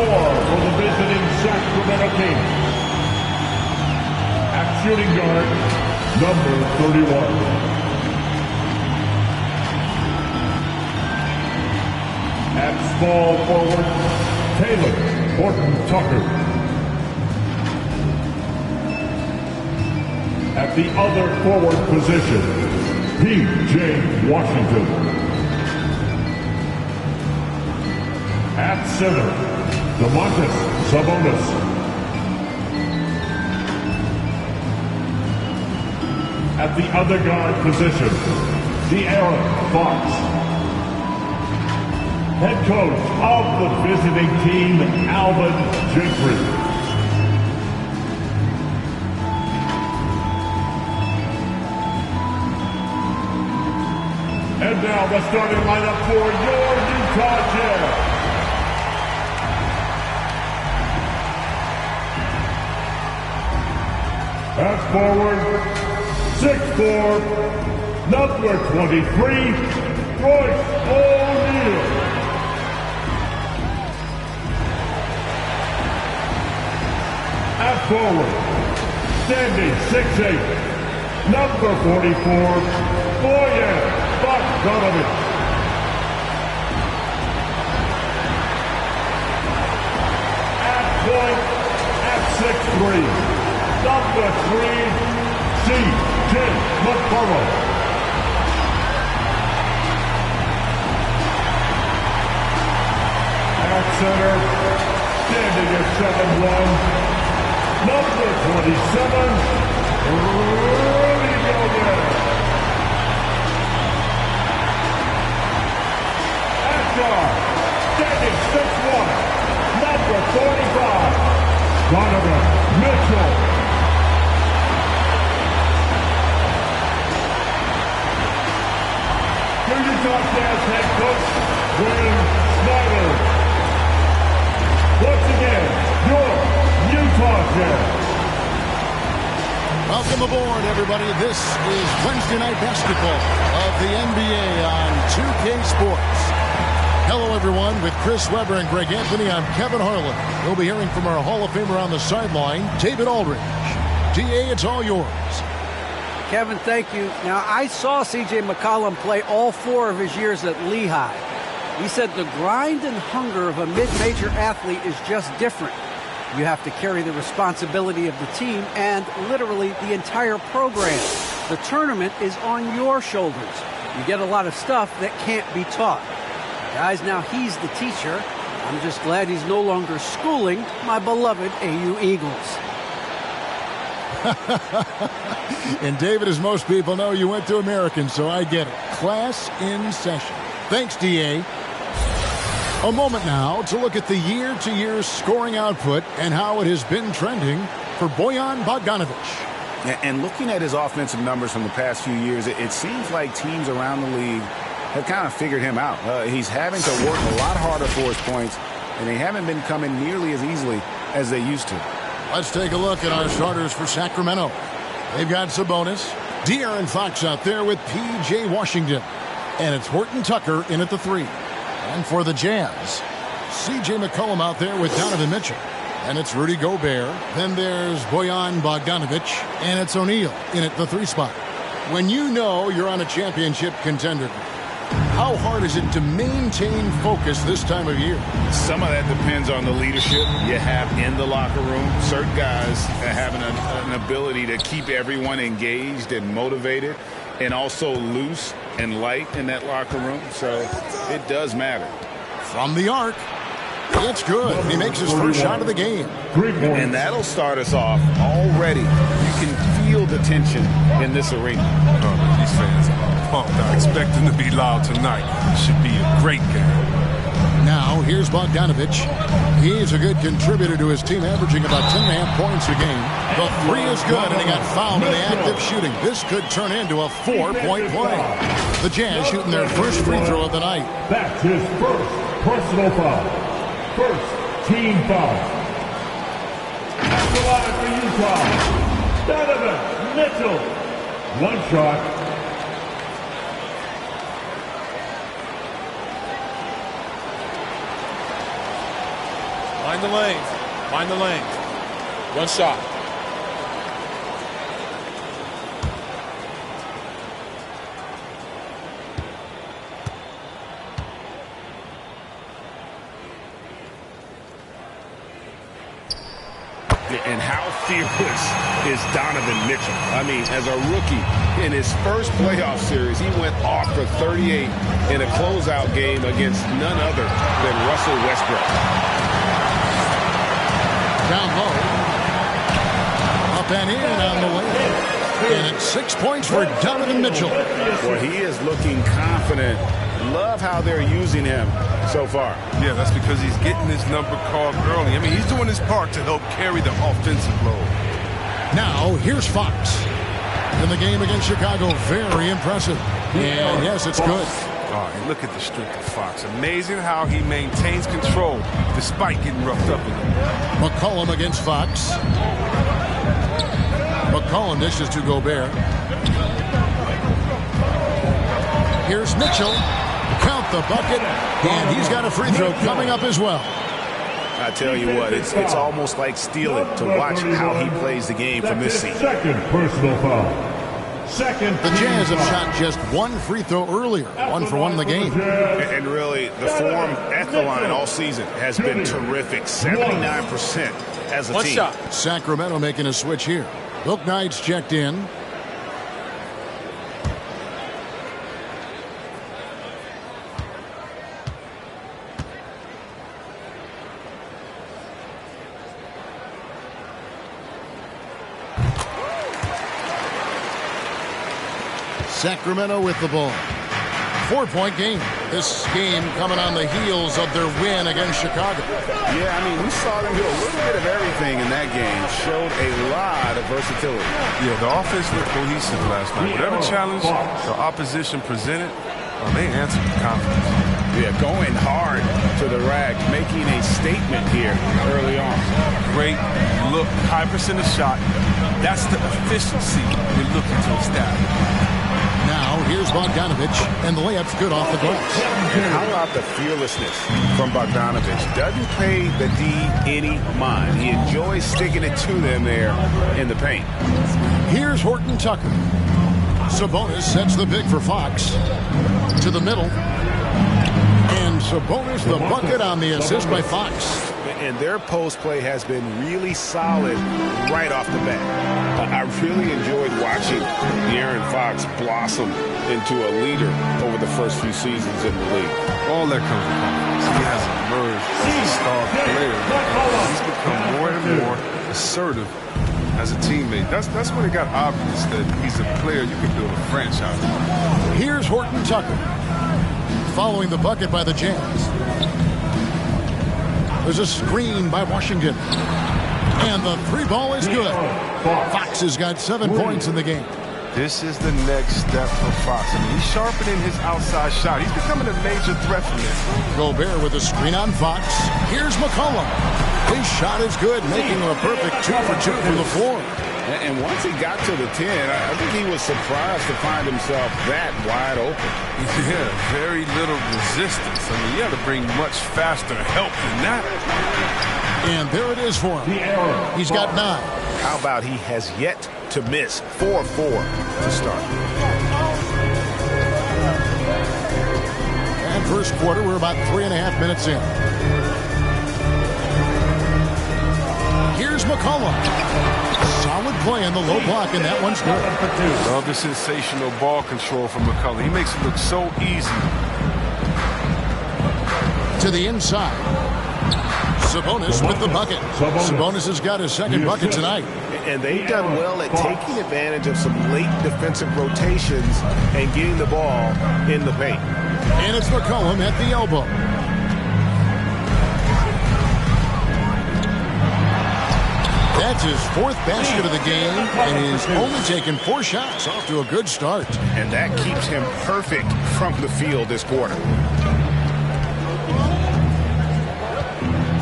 score for the visiting Sacramento Kings. At shooting guard, number 31. At small forward, Taylor Horton-Tucker. At the other forward position, P.J. Washington. At center, Domantas Sabonis. At the other guard position, De'Aaron Fox. Head coach of the visiting team, Alvin Gentry. And now the starting lineup for your Utah Jazz. At forward, 6'4", number 23, Royce O'Neal. At forward, standing 6'8", number 44, Bojan Bogdanovic. At point, at 6'3", number 3, C.J. McCollum. At center, standing at 7'1", number 27, Rudy Gobert. At guard, standing 6'1", number 45, Donovan Mitchell. Your Utah Jazz head coach, Wayne Snyder. Once again, your Utah Jazz. Welcome aboard, everybody. This is Wednesday Night Basketball of the NBA on 2K Sports. Hello, everyone. With Chris Webber and Greg Anthony, I'm Kevin Harlan. We'll be hearing from our Hall of Famer on the sideline, David Aldridge. DA, it's all yours. Kevin, thank you. Now, I saw C.J. McCollum play all 4 of his years at Lehigh. He said the grind and hunger of a mid-major athlete is just different. You have to carry the responsibility of the team and literally the entire program. The tournament is on your shoulders. You get a lot of stuff that can't be taught. Guys, now he's the teacher. I'm just glad he's no longer schooling my beloved AU Eagles. And David, as most people know, you went to American, so I get it. Class in session. Thanks, DA. A moment now to look at the year-to-year scoring output and how it has been trending for Bojan Bogdanovic. And looking at his offensive numbers from the past few years, it seems like teams around the league have kind of figured him out. He's having to work a lot harder for his points, and they haven't been coming nearly as easily as they used to. Let's take a look at our starters for Sacramento. They've got Sabonis, De'Aaron Fox out there with P.J. Washington, and it's Horton-Tucker in at the 3. And for the Jazz, C.J. McCollum out there with Donovan Mitchell. And it's Rudy Gobert. Then there's Bojan Bogdanovic. And it's O'Neal in at the 3 spot. When you know you're on a championship contender, how hard is it to maintain focus this time of year? Some of that depends on the leadership you have in the locker room. Certain guys having an ability to keep everyone engaged and motivated and also loose and light in that locker room. So it does matter. From the arc, it's good. He makes his first shot of the game. And that'll start us off already. You can feel the tension in this arena. These fans are pumped. I expect them to be loud tonight. It should be a great game. Now, here's Bogdanovic. He's a good contributor to his team, averaging about 10.5 points a game. The 3 is good, and he got fouled in the active shooting. This could turn into a 4-point play. The Jazz shooting their first free throw of the night. That's his first personal foul. First team foul. That's the line for Utah. Donovan Mitchell. One shot. Mind the lanes. Mind the lanes. One shot. And how fearless is Donovan Mitchell? I mean, as a rookie, in his first playoff series, he went off for 38 in a closeout game against none other than Russell Westbrook. Down low. Up and in on the way. And it's 6 points for Donovan Mitchell. Well, he is looking confident. Love how they're using him so far. Yeah, that's because he's getting his number called early. I mean, he's doing his part to help carry the offensive load. Now, here's Fox. In the game against Chicago, very impressive. And yes, it's good. Oh, and look at the strength of Fox. Amazing how he maintains control despite getting roughed up a little bit. McCollum against Fox. McCollum dishes to Gobert. Here's Mitchell. Count the bucket. And he's got a free throw coming up as well. I tell you what, it's almost like stealing to watch how he plays the game from this seat. Second personal foul. Second. The Jazz have shot just one free throw earlier. 1 for 1 in the game. And really, the form at the line all season has been terrific. 79% as a One team. shot. Sacramento making a switch here. Book Knight's checked in. Sacramento with the ball. 4-point game. This game coming on the heels of their win against Chicago. Yeah, I mean, we saw them do a little bit of everything in that game. Showed a lot of versatility. Yeah, the offense looked cohesive last night. Whatever challenge the opposition presented, they answered with confidence. Yeah, going hard to the rack, making a statement here early on. Great look, high percentage shot. That's the efficiency we're looking to establish. Now, here's Bogdanovich, and the layup's good off the glass. And how about the fearlessness from Bogdanovich? Doesn't pay the D any mind. He enjoys sticking it to them there in the paint. Here's Horton Tucker. Sabonis sets the big for Fox. To the middle. And Sabonis the bucket on the assist by Fox. And their post play has been really solid right off the bat. I really enjoyed watching De'Aaron Fox blossom into a leader over the first few seasons in the league. All that comes with confidence. He has emerged as a star player. He's become more and more assertive as a teammate. That's when it got obvious that he's a player you can build a franchise on. Here's Horton Tucker. Following the bucket by the Jazz. There's a screen by Washington. And the three ball is good. Fox has got 7 points in the game. This is the next step for Fox. I mean, he's sharpening his outside shot. He's becoming a major threat from this. Gobert with a screen on Fox. Here's McCollum. His shot is good, making him a perfect 2 for 2 from the floor. And once he got to the 10, I think he was surprised to find himself that wide open. Yeah, very little resistance. I mean, you have to bring much faster help than that. And there it is for him. He's got 9. How about he has yet to miss 4-4 to start. And first quarter, we're about 3.5 minutes in. Here's McCollum. Solid play in the low block, and that one's good. Love the sensational ball control from McCollum. He makes it look so easy. To the inside. Sabonis with the bucket. Sabonis has got his second bucket tonight. And they've done well at taking advantage of some late defensive rotations and getting the ball in the paint. And it's McCollum at the elbow. That's his 4th basket of the game, and he's only taken 4 shots. Off to a good start. And that keeps him perfect from the field this quarter.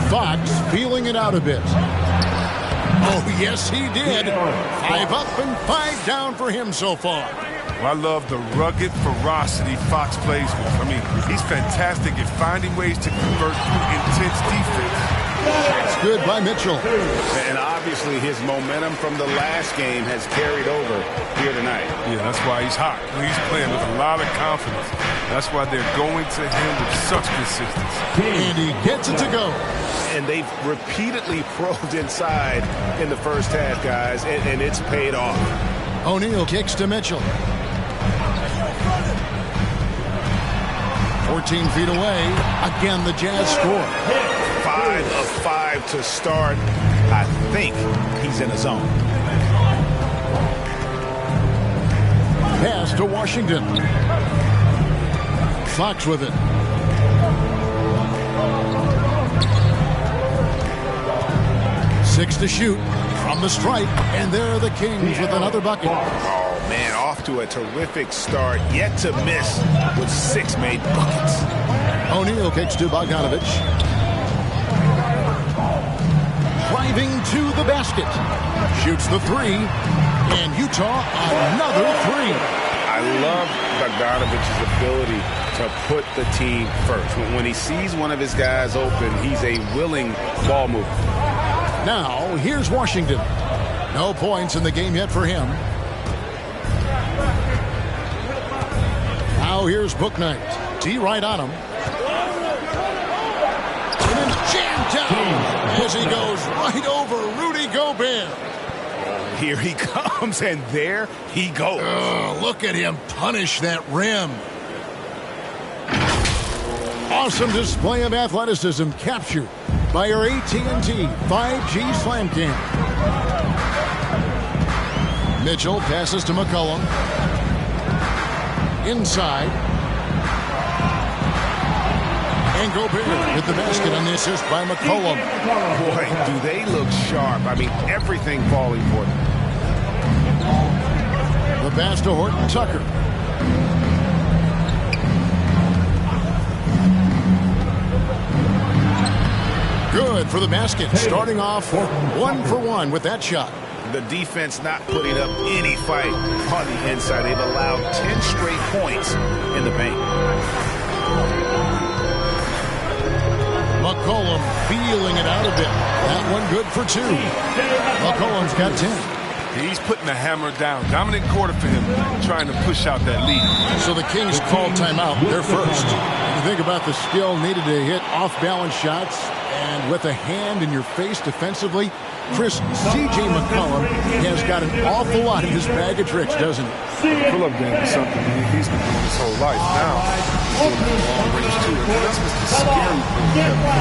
Fox feeling it out a bit. Oh, yes, he did. 5 up and 5 down for him so far. Well, I love the rugged ferocity Fox plays with. I mean, he's fantastic at finding ways to convert through intense defense. That's good by Mitchell. And obviously his momentum from the last game has carried over here tonight. Yeah, that's why he's hot. He's playing with a lot of confidence. That's why they're going to him with such consistency. And he gets it to go. And they've repeatedly probed inside in the first half, guys, and it's paid off. O'Neal kicks to Mitchell. 14 feet away. Again, the Jazz score. 5 of 5 to start. I think he's in a zone. Pass to Washington. Fox with it. Six to shoot from the stripe, and there are the Kings with another bucket. Oh, man, off to a terrific start. Yet to miss with 6 made buckets. O'Neal kicks to Bogdanovich. Driving to the basket. Shoots the three, and Utah another three. I love Bogdanovich's ability to put the team first. When he sees one of his guys open, he's a willing ball mover. Now, here's Washington. No points in the game yet for him. Now here's Bouknight. D right on him. And then jammed down as he goes right over Rudy Gobert. Here he comes, and there he goes. Look at him punish that rim. Awesome display of athleticism captured by our AT&T 5G Slam Cam. Mitchell passes to McCollum. Inside. And Gobert with the basket on the assist by McCollum. Boy, do they look sharp. I mean, everything falling for them. The pass to Horton Tucker. Good for the basket. Starting off 1 for 1 with that shot. The defense not putting up any fight on the inside. They've allowed 10 straight points in the paint. McCollum feeling it out a bit. That one good for 2. McCollum's got 10. He's putting the hammer down. Dominant quarter for him, trying to push out that lead. So the Kings call timeout. They're first. You think about the skill needed to hit off-balance shots, and with a hand in your face defensively, Chris, C.J. McCollum has got an awful lot in his bag of tricks, doesn't he? Pull-up game is something he's been doing his whole life. Now, he's doing it long range too. And that's what's the scary thing.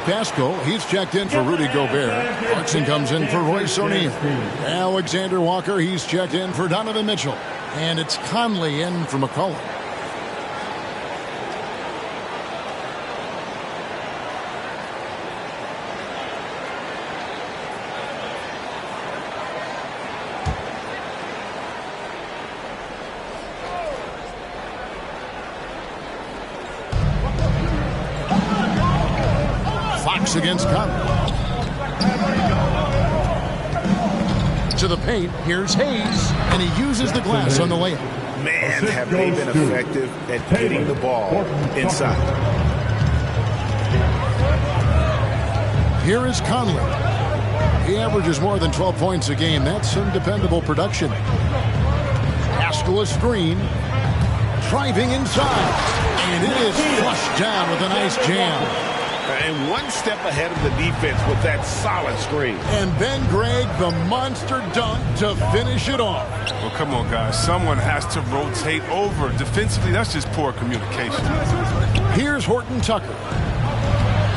Pascal, he's checked in for Rudy Gobert. Clarkson comes in for Royce O'Neal. Alexander Walker, he's checked in for Donovan Mitchell. And it's Conley in for McCollum. Against Conley. To the paint, here's Hayes, and he uses the glass on the layup. Man, have they been effective at getting the ball inside. Here is Conley. He averages more than 12 points a game. That's some dependable production. Pascal a screen. Driving inside. And it is flushed down with a nice jam. And one step ahead of the defense with that solid screen. And then, Greg, the monster dunk to finish it off. Well, come on, guys. Someone has to rotate over. Defensively, that's just poor communication. Here's Horton Tucker.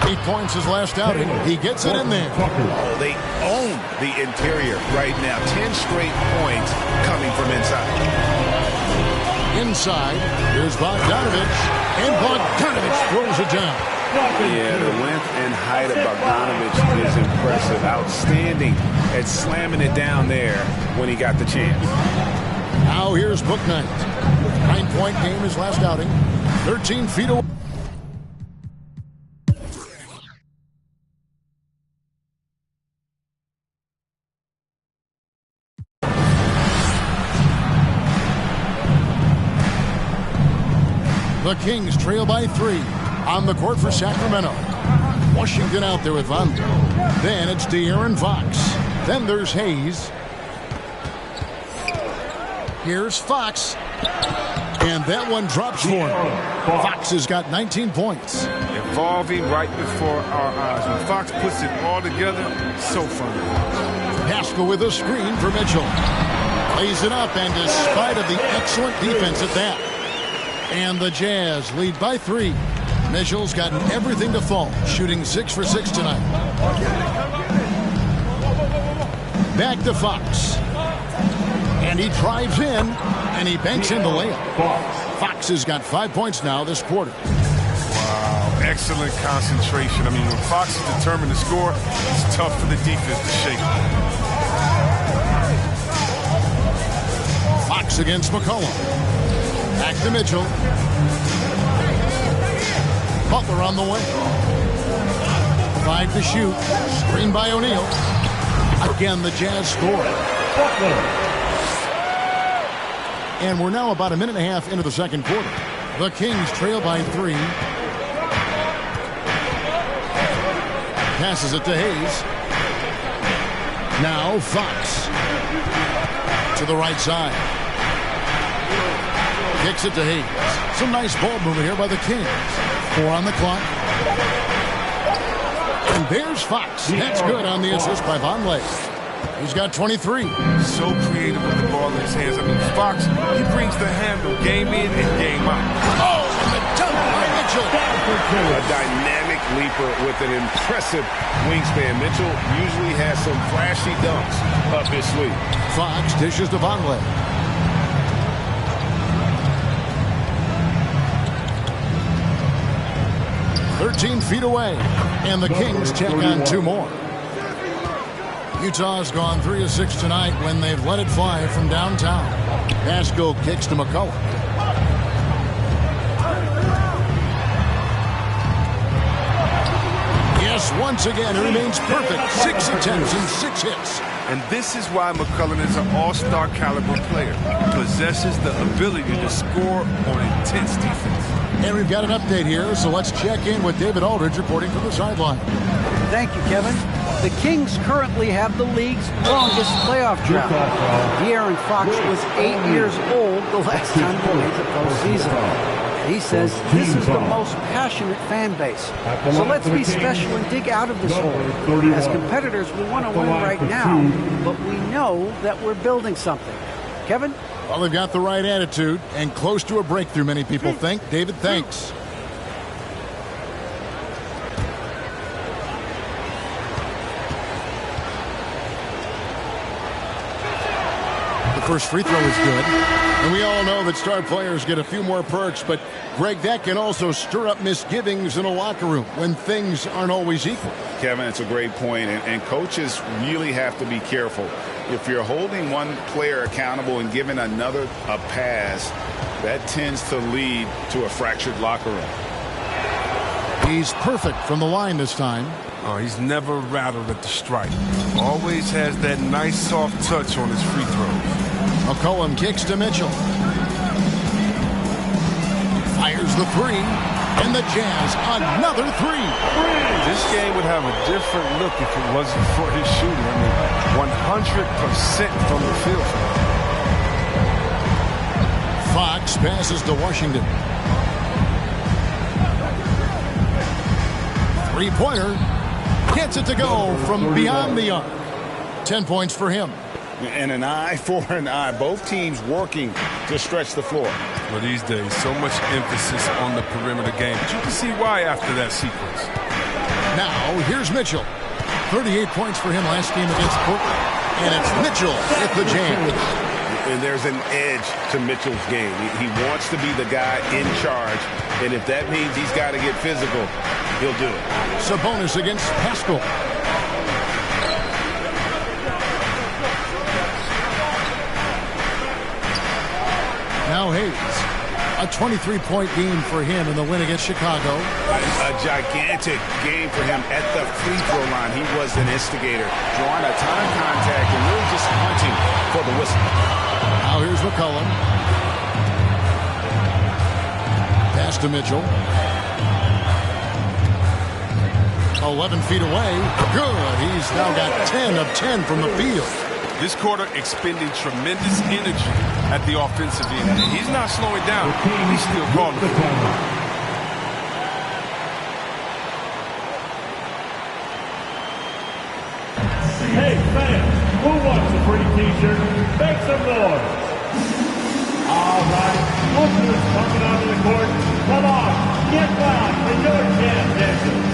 8 points his last outing. He gets it in there. Oh, they own the interior right now. 10 straight points coming from inside. Inside, here's Bogdanovich. And Bogdanovich throws it down. Yeah, the length and height of Bogdanovich is impressive. Outstanding at slamming it down there when he got the chance. Now here's Bouknight. 9-point game his last outing. 13 feet away. The Kings trail by 3 on the court for Sacramento. Washington out there with Vonleh. Then it's De'Aaron Fox. Then there's Hayes. Here's Fox. And that one drops for him. Fox has got 19 points. Evolving right before our eyes. When Fox puts it all together, so fun. Pascal with a screen for Mitchell. Plays it up, and despite of the excellent defense at that. And the Jazz lead by 3. Mitchell's gotten everything to fall, shooting 6 for 6 tonight. Back to Fox. And he drives in, and he banks in the layup. Fox has got 5 points now this quarter. Wow, excellent concentration. I mean, when Fox is determined to score, it's tough for the defense to shake him. Fox against McCollum. Back to Mitchell. Butler on the way. 5 to shoot. Screen by O'Neal. Again, the Jazz score. And we're now about a minute and a half into the second quarter. The Kings trail by 3. Passes it to Hayes. Now Fox. To the right side. Kicks it to Hayes. Some nice ball movement here by the Kings. 4 on the clock. And there's Fox. That's good on the assist by Vonleh. He's got 23. So creative with the ball in his hands. I mean, Fox, he brings the handle game in and game out. Oh, and the dunk by Mitchell. A dynamic leaper with an impressive wingspan. Mitchell usually has some flashy dunks up his sleeve. Fox dishes to Vonleh. "13 feet away, and the Kings check on 2 more. Utah's gone 3 of 6 tonight when they've let it fly from downtown. Pascal kicks to McCullough. Yes, once again, he remains perfect. 6 attempts and 6 hits. And this is why McCullough is an all-star caliber player. Possesses the ability to score on intense defense. And we've got an update here, so let's check in with David Aldridge reporting from the sideline. Thank you, Kevin. The Kings currently have the league's longest playoff drought. De'Aaron Fox was 8 years old the last time they made the postseason. He says this is the most passionate fan base. So let's be special and dig out of this hole. As competitors, we want to win right now, but we know that we're building something. Kevin? Well, they've got the right attitude and close to a breakthrough, many people think. David, thanks. The first free throw is good. And we all know that star players get a few more perks, but Greg, that can also stir up misgivings in a locker room when things aren't always equal. Kevin, it's a great point, and coaches really have to be careful. If you're holding one player accountable and giving another a pass, that tends to lead to a fractured locker room. He's perfect from the line this time. Oh, he's never rattled at the strike. Always has that nice soft touch on his free throws. McCollum kicks to Mitchell. Fires the 3. And the Jazz, another 3. This game would have a different look if it wasn't for his shooting. I mean, 100% from the field. Fox passes to Washington. Three-pointer. Gets it to go from beyond the arc. 10 points for him. And an eye for an eye. Both teams working to stretch the floor. Well, these days, so much emphasis on the perimeter game. But you can see why after that sequence. Now, here's Mitchell. 38 points for him last game against Portland. And it's Mitchell with the jam. And there's an edge to Mitchell's game. He wants to be the guy in charge. And if that means he's got to get physical, he'll do it. Sabonis against Pascal. Now Hayes. A 23-point game for him in the win against Chicago. A gigantic game for him at the free throw line. He was an instigator, drawing a ton of contact and really just hunting for the whistle. Now here's McCollum. Pass to Mitchell. 11 feet away. Good. He's now got 10 of 10 from the field. This quarter expending tremendous energy at the offensive end. And he's not slowing down. He's still calling for it. Hey, fans, who wants a free t-shirt? Make some noise. All right, look who's coming onto the court. Come on, get loud for your jam dancers.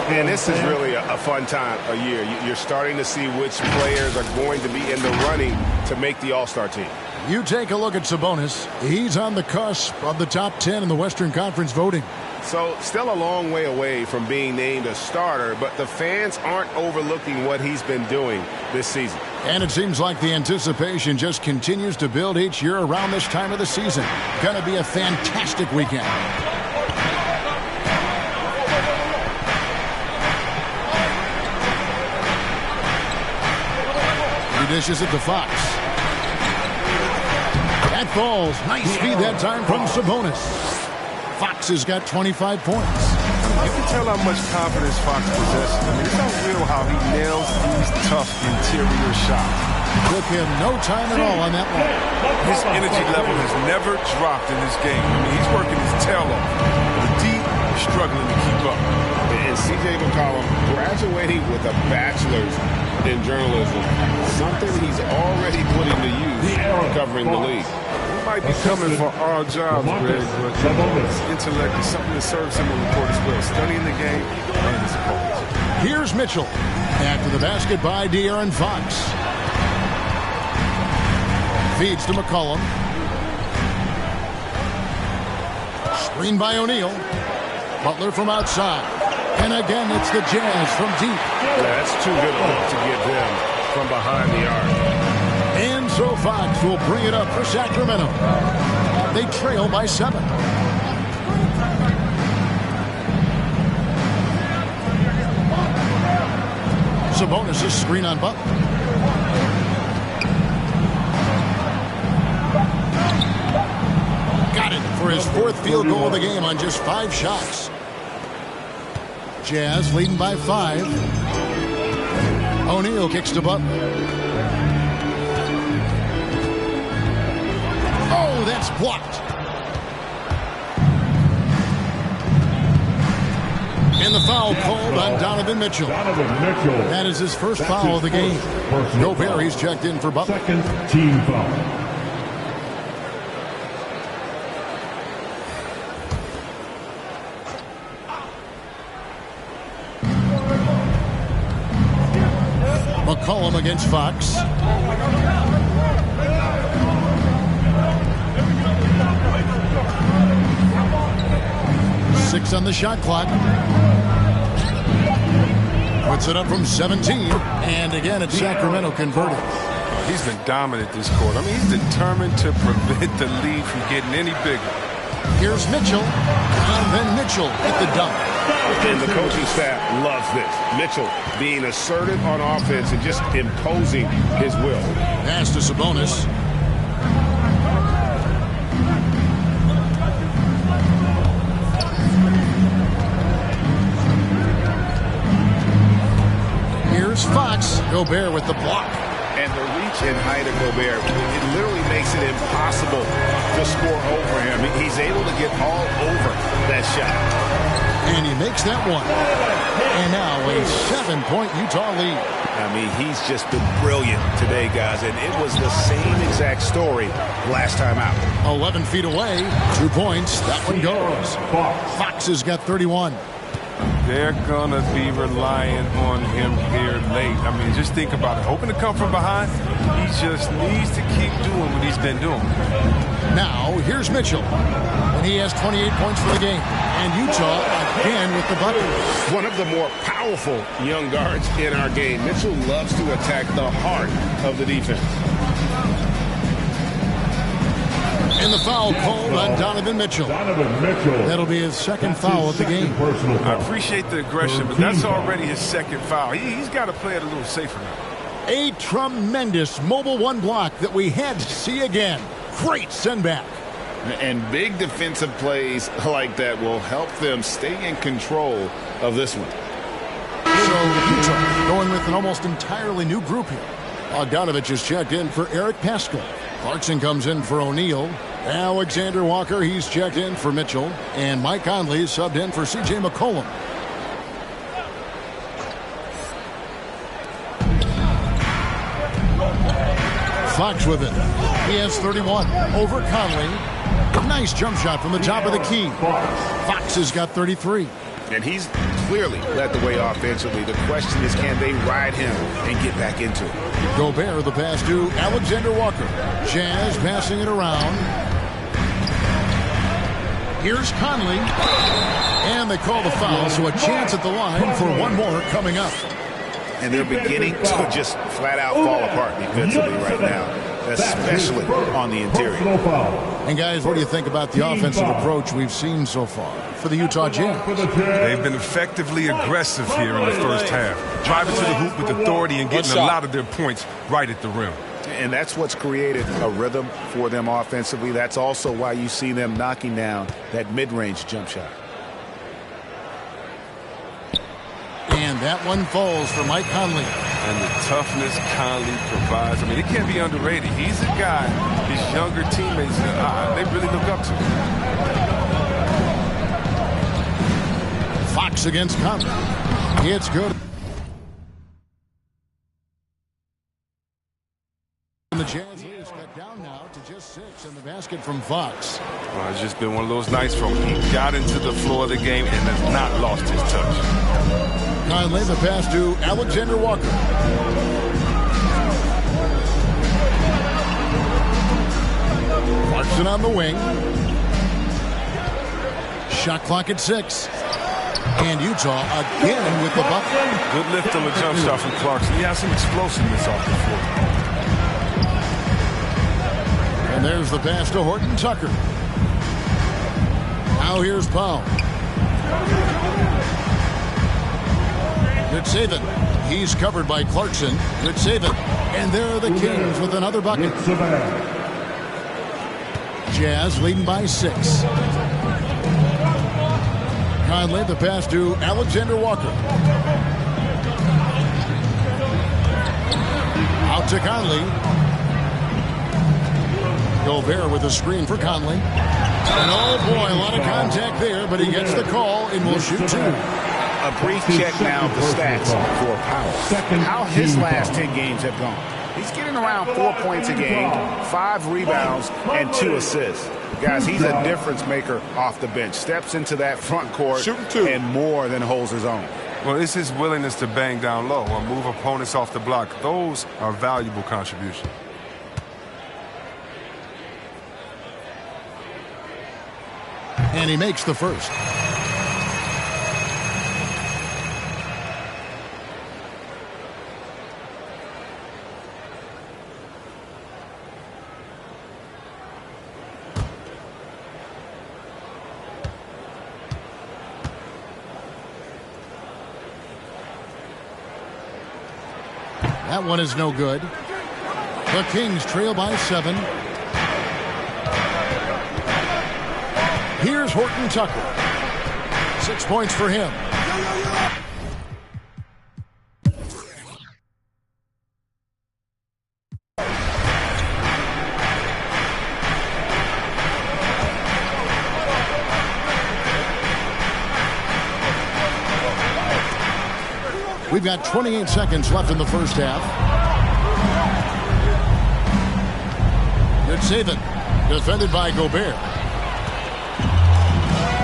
And this is really a fun time of year. You're starting to see which players are going to be in the running to make the All-Star team. You take a look at Sabonis. He's on the cusp of the top 10 in the Western Conference voting. So still a long way away from being named a starter, but the fans aren't overlooking what he's been doing this season. And it seems like the anticipation just continues to build each year around this time of the season. Gonna be a fantastic weekend. Dishes it to Fox. That falls. Nice feed that time from Sabonis. Fox has got 25 points. You can tell how much confidence Fox possesses. I mean, it's unreal how he nails these tough interior shots. Took him no time at all on that one. His energy level has never dropped in this game. I mean, he's working his tail off. The D is struggling to keep up. And C.J. McCollum graduating with a bachelor's in journalism, something he's already putting to use covering the league. He might be coming for our jobs, Greg, but his intellect is something that serves him on the court as well, studying the game and his opponents. Here's Mitchell. After the basket by De'Aaron Fox. Feeds to McCollum. Screen by O'Neal. Butler from outside. And again, it's the Jazz from deep. That's too good a look to give them from behind the arc. And so Fox will bring it up for Sacramento. They trail by 7. Sabonis' screen on Butler. Got it for his 4th field goal of the game on just 5 shots. Jazz leading by 5. O'Neal kicks to Butler. Oh, that's blocked. And the foul called on Donovan Mitchell. That is his first foul of the game. Gobert, he's checked in for Butler. Second team foul. McCollum against Fox. Six on the shot clock. Puts it up from 17. And again, it's Sacramento converted. He's been dominant this quarter. I mean, he's determined to prevent the lead from getting any bigger. Here's Mitchell. And then Mitchell at the dunk. And the coaching staff loves this. Mitchell being assertive on offense and just imposing his will. Pass to Sabonis. Here's Fox. Gobert with the block. And the reach and height of Gobert, it literally makes it impossible to score over him. He's able to get all over that shot. And he makes that one. And now a 7-point Utah lead. I mean, he's just been brilliant today, guys. And it was the same exact story last time out. 11 feet away. 2 points. That one goes. Fox has got 31. They're going to be relying on him here late. I mean, just think about it. Hoping to come from behind, he just needs to keep doing what he's been doing. Now, here's Mitchell. And he has 28 points for the game. And Utah again with the bucket. One of the more powerful young guards in our game. Mitchell loves to attack the heart of the defense. And the foul called on Donovan Mitchell. That'll be his second foul of the game. I appreciate the aggression, but that's already his second foul. He's got to play it a little safer now. A tremendous mobile one block that we had to see again. Great send back. And big defensive plays like that will help them stay in control of this one. So Utah going with an almost entirely new group here. Bogdanovich is checked in for Eric Pascal. Clarkson comes in for O'Neal. Alexander Walker, he's checked in for Mitchell. And Mike Conley is subbed in for C.J. McCollum. Fox with it. He has 31 over Conley. Nice jump shot from the top of the key. Fox has got 33. And he's clearly led the way offensively. The question is, can they ride him and get back into it? Gobert, the pass to Alexander Walker. Jazz passing it around. Here's Conley. And they call the foul, so a chance at the line for one more coming up. And they're beginning to just flat out fall apart defensively right now, especially on the interior. And guys, what do you think about the offensive approach we've seen so far for the Utah Jazz? They've been effectively aggressive here in the first half, driving to the hoop with authority and getting a lot of their points right at the rim. And that's what's created a rhythm for them offensively. That's also why you see them knocking down that mid-range jump shot. And that one falls for Mike Conley. And the toughness Conley provides, I mean, it can't be underrated. He's a guy his younger teammates, they really look up to. Fox against Conley. It's good. And the Jazz is cut down now to just 6 in the basket from Fox. Well, it's just been one of those nights from he got into the floor of the game and has not lost his touch. Conley, the pass to Alexander Walker. Clarkson on the wing. Shot clock at 6. And Utah again with the bucket. Good lift on the jump shot from Clarkson. He has some explosiveness off the floor. And there's the pass to Horton Tucker. Now here's Powell. Good saving. He's covered by Clarkson. Good saving. And there are the Kings with another bucket. Jazz leading by 6. Conley, the pass to Alexander Walker. Out to Conley. Gobert with a screen for Conley. And oh boy, a lot of contact there, but he gets the call and will shoot 2. A brief check now of the stats for Powell. How his last 10 games have gone. He's getting around 4 points a game, 5 rebounds, and 2 assists. Guys, he's a difference maker off the bench. Steps into that front court and more than holds his own. Well, it's his willingness to bang down low or move opponents off the block. Those are valuable contributions. And he makes the first. That one is no good. The Kings trail by 7. Here's Horton Tucker. 6 points for him. We've got 28 seconds left in the first half. Good saving. Defended by Gobert.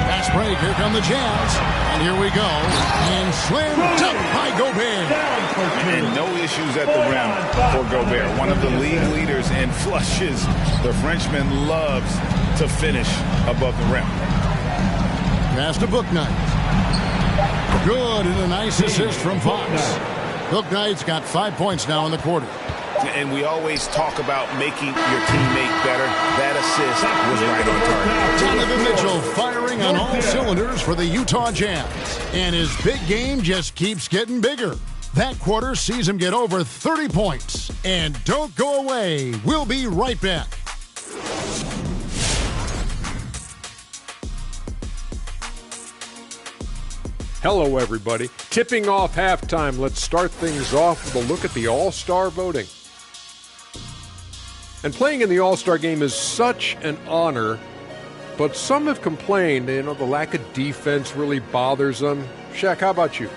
Fast break. Here come the Jazz. And here we go. And slammed up by Gobert. And no issues at the rim for Gobert. One of the league leaders in flushes. The Frenchman loves to finish above the rim. Pass to Bouknight. Good, and a nice assist from Fox. Bouknight's got 5 points now in the quarter. And we always talk about making your teammate better. That assist was right on target. Donovan Mitchell firing on all cylinders for the Utah Jazz. And his big game just keeps getting bigger. That quarter sees him get over 30 points. And don't go away. We'll be right back. Hello, everybody. Tipping off halftime, let's start things off with a look at the All-Star voting. And playing in the All-Star game is such an honor, but some have complained, the lack of defense really bothers them. Shaq, how about you?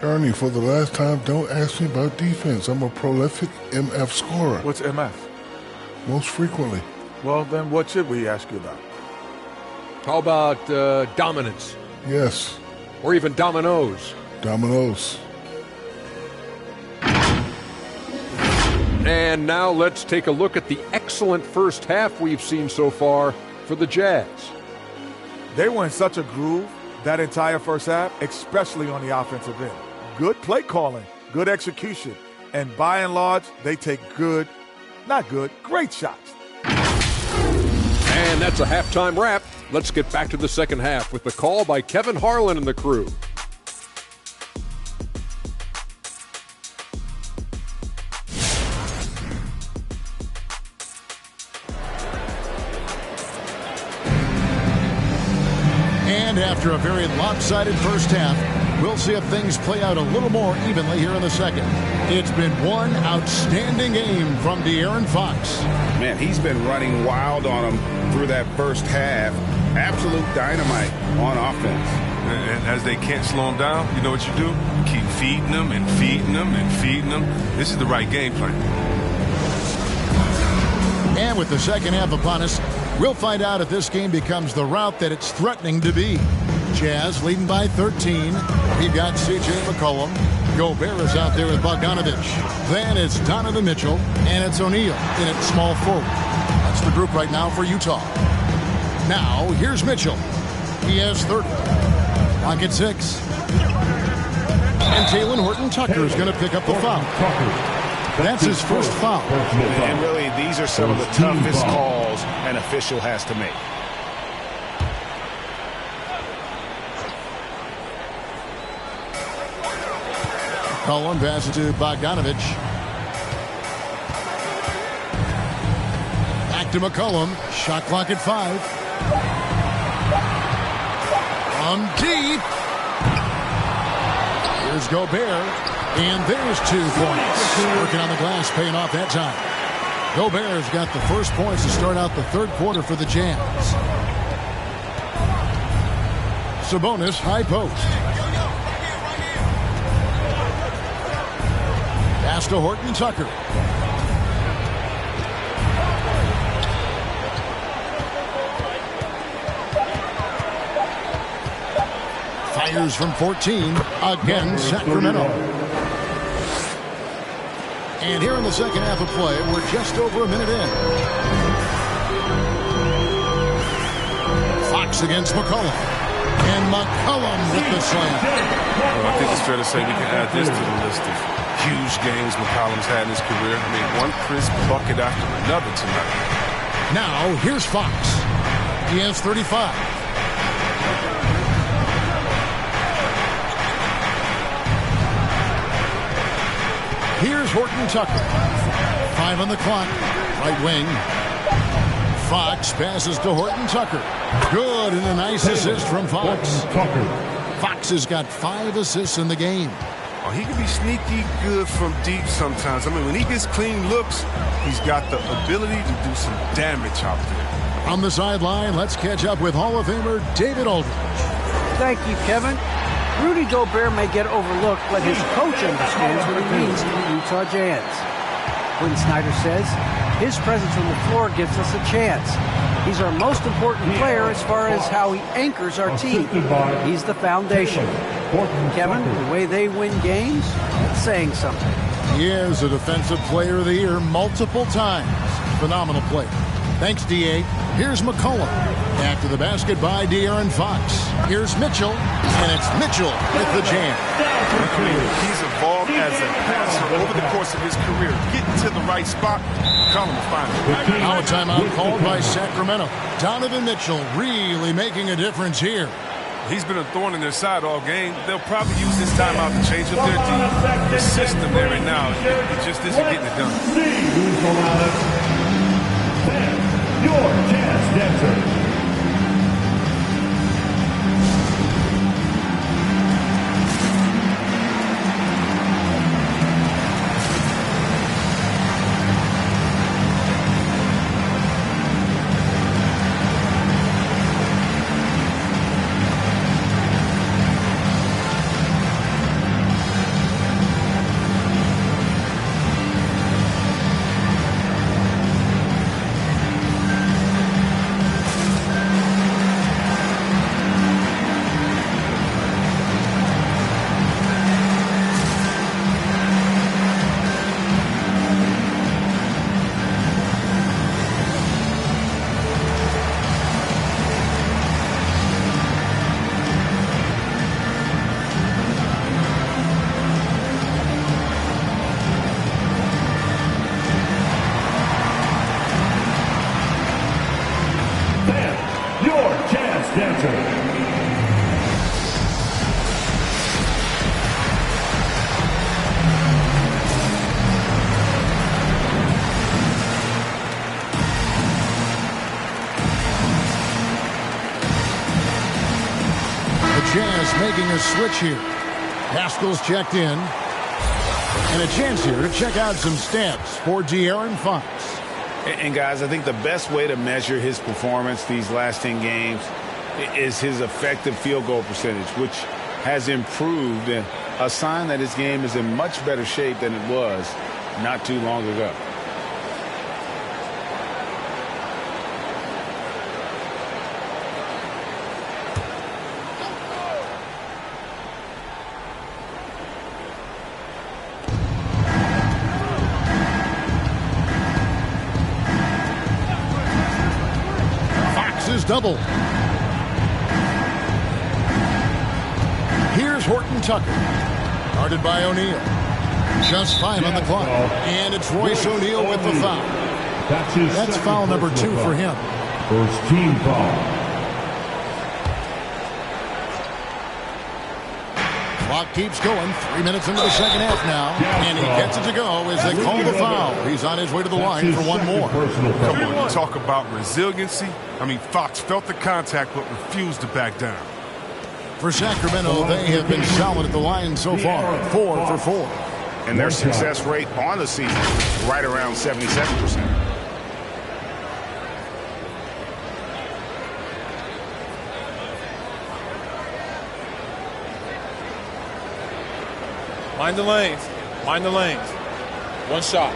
Ernie, for the last time, don't ask me about defense. I'm a prolific MF scorer. What's MF? Most frequently. Well, then what should we ask you about? How about dominance? Yes. Or even dominoes? Dominoes. And now let's take a look at the excellent first half we've seen so far for the Jazz. They were in such a groove that entire first half, especially on the offensive end. Good play calling, good execution, and by and large, they take great shots. And that's a halftime wrap. Let's get back to the second half with the call by Kevin Harlan and the crew. And after a very lopsided first half, we'll see if things play out a little more evenly here in the second. It's been one outstanding game from De'Aaron Fox. Man, he's been running wild on him through that first half. Absolute dynamite on offense. And as they can't slow him down, you know what you do? You keep feeding them and feeding them and feeding them. This is the right game plan. And with the second half upon us, we'll find out if this game becomes the route that it's threatening to be. Jazz leading by 13. We've got C.J. McCollum. Gobert is out there with Bogdanovich. Then it's Donovan Mitchell, and it's O'Neal in at small forward. That's the group right now for Utah. Now, here's Mitchell. He has 30. Clock at 6. And Talen Horton-Tucker is going to pick up the foul. That's his first foul. And really, these are some of the toughest calls an official has to make. McCollum passes to Bogdanovich. Back to McCollum. Shot clock at 5. From deep. Here's Gobert. And there's 2 points. Working on the glass, paying off that time. Gobert's got the first points to start out the third quarter for the Jazz. Sabonis, high post. Pass to Horton Tucker. Fires from 14 against Sacramento. And here in the second half of play, we're just over a minute in. Fox against McCollum. And McCollum with the slam. Well, I think it's fair to say we can add this to the list of huge games McCollum's had in his career. I mean, one crisp bucket after another tonight. Now, here's Fox. He has 35. Here's Horton Tucker. 5 on the clock. Right wing. Fox passes to Horton Tucker. Good, and a nice assist from Fox. Fox has got 5 assists in the game. Oh, he can be sneaky good from deep sometimes. I mean, when he gets clean looks, he's got the ability to do some damage out there. On the sideline, let's catch up with Hall of Famer David Aldridge. Thank you, Kevin. Rudy Gobert may get overlooked, but his coach understands what it means to the Utah Jazz. Quinn Snyder says, his presence on the floor gives us a chance. He's our most important player as far as how he anchors our team. He's the foundation. Kevin, the way they win games, it's saying something. He is a Defensive Player of the Year multiple times. Phenomenal play. Thanks, D.A. Here's McCollum. Back to the basket by De'Aaron Fox. Here's Mitchell, and it's Mitchell with the jam. He's evolved as a passer over the course of his career. Getting to the right spot, McCollum will find it. Now a timeout called by Sacramento. Donovan Mitchell really making a difference here. He's been a thorn in their side all game. They'll probably use this timeout to change up their team. The system there right now, it just isn't getting it done. Your Jazz Dancer. Jazz making a switch here. Haskell's checked in. And a chance here to check out some stats for De'Aaron Fox. And guys, I think the best way to measure his performance these last 10 games is his effective field goal percentage, which has improved, and a sign that his game is in much better shape than it was not too long ago. Double. Here's Horton Tucker. Guarded by O'Neal. Just 5 on the clock. And it's Royce O'Neal with the foul. That's foul number 2 for him. First team foul. Clock keeps going. 3 minutes into the second half now. And he gets it to go as they call the foul. He's on his way to the line for one more. Come on, talk about resiliency. I mean, Fox felt the contact but refused to back down. For Sacramento, they have been solid at the line so far. 4 for 4. And their success rate on the season is right around 77%. Mind the lanes. Mind the lanes. One shot.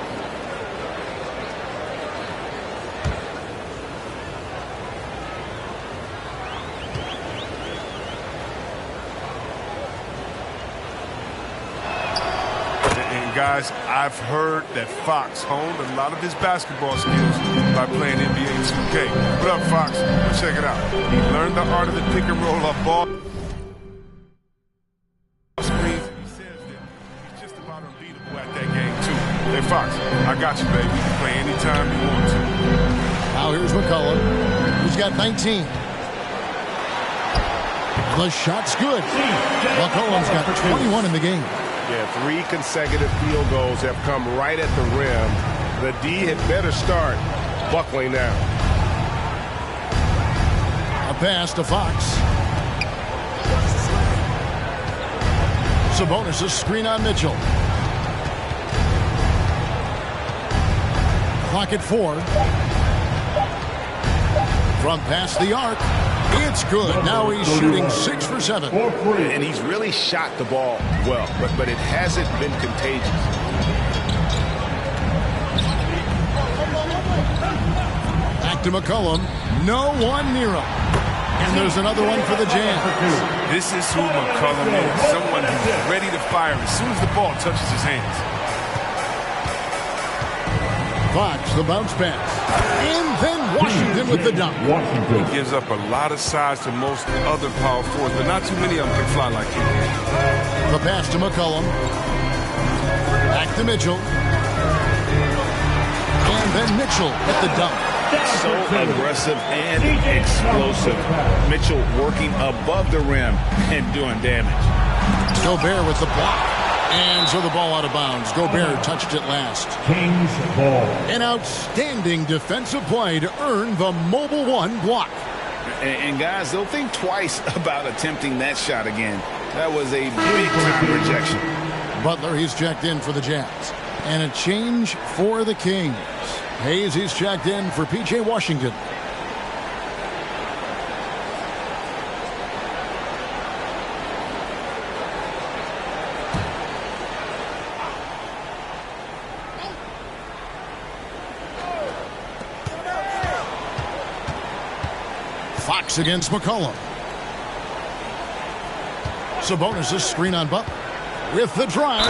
Guys, I've heard that Fox honed a lot of his basketball skills by playing NBA 2K. What up, Fox? Check it out. He learned the art of the pick and roll up ball screens. He says that he's just about unbeatable at that game, too. Hey, Fox, I got you, baby. You can play anytime you want to. Now here's McCollum, who's got 19. The shot's good. McCollum's got 21 in the game. Yeah, 3 consecutive field goals have come right at the rim. The D had better start buckling down. A pass to Fox. Sabonis' screen on Mitchell. Clock at 4. From past the arc. It's good. Now he's shooting 6 for 7. And he's really shot the ball well, but it hasn't been contagious. Back to McCollum. No one near him. And there's another one for the Jazz. This is who McCollum is. Someone who's ready to fire as soon as the ball touches his hands. Fox, the bounce pass. And then Washington with the dunk. He gives up a lot of size to most other power forwards, but not too many of them can fly like him. The pass to McCollum. Back to Mitchell. And then Mitchell at the dunk. So aggressive and explosive. Mitchell working above the rim and doing damage. Gobert with the block. And so the ball out of bounds. Gobert touched it last. Kings ball. An outstanding defensive play to earn the mobile 1 block. And guys, they'll think twice about attempting that shot again. That was a big-time rejection. Butler, he's checked in for the Jazz. And a change for the Kings. Hayes, he's checked in for P.J. Washington. Fox against McCollum. Sabonis' screen on Butler. With the drive.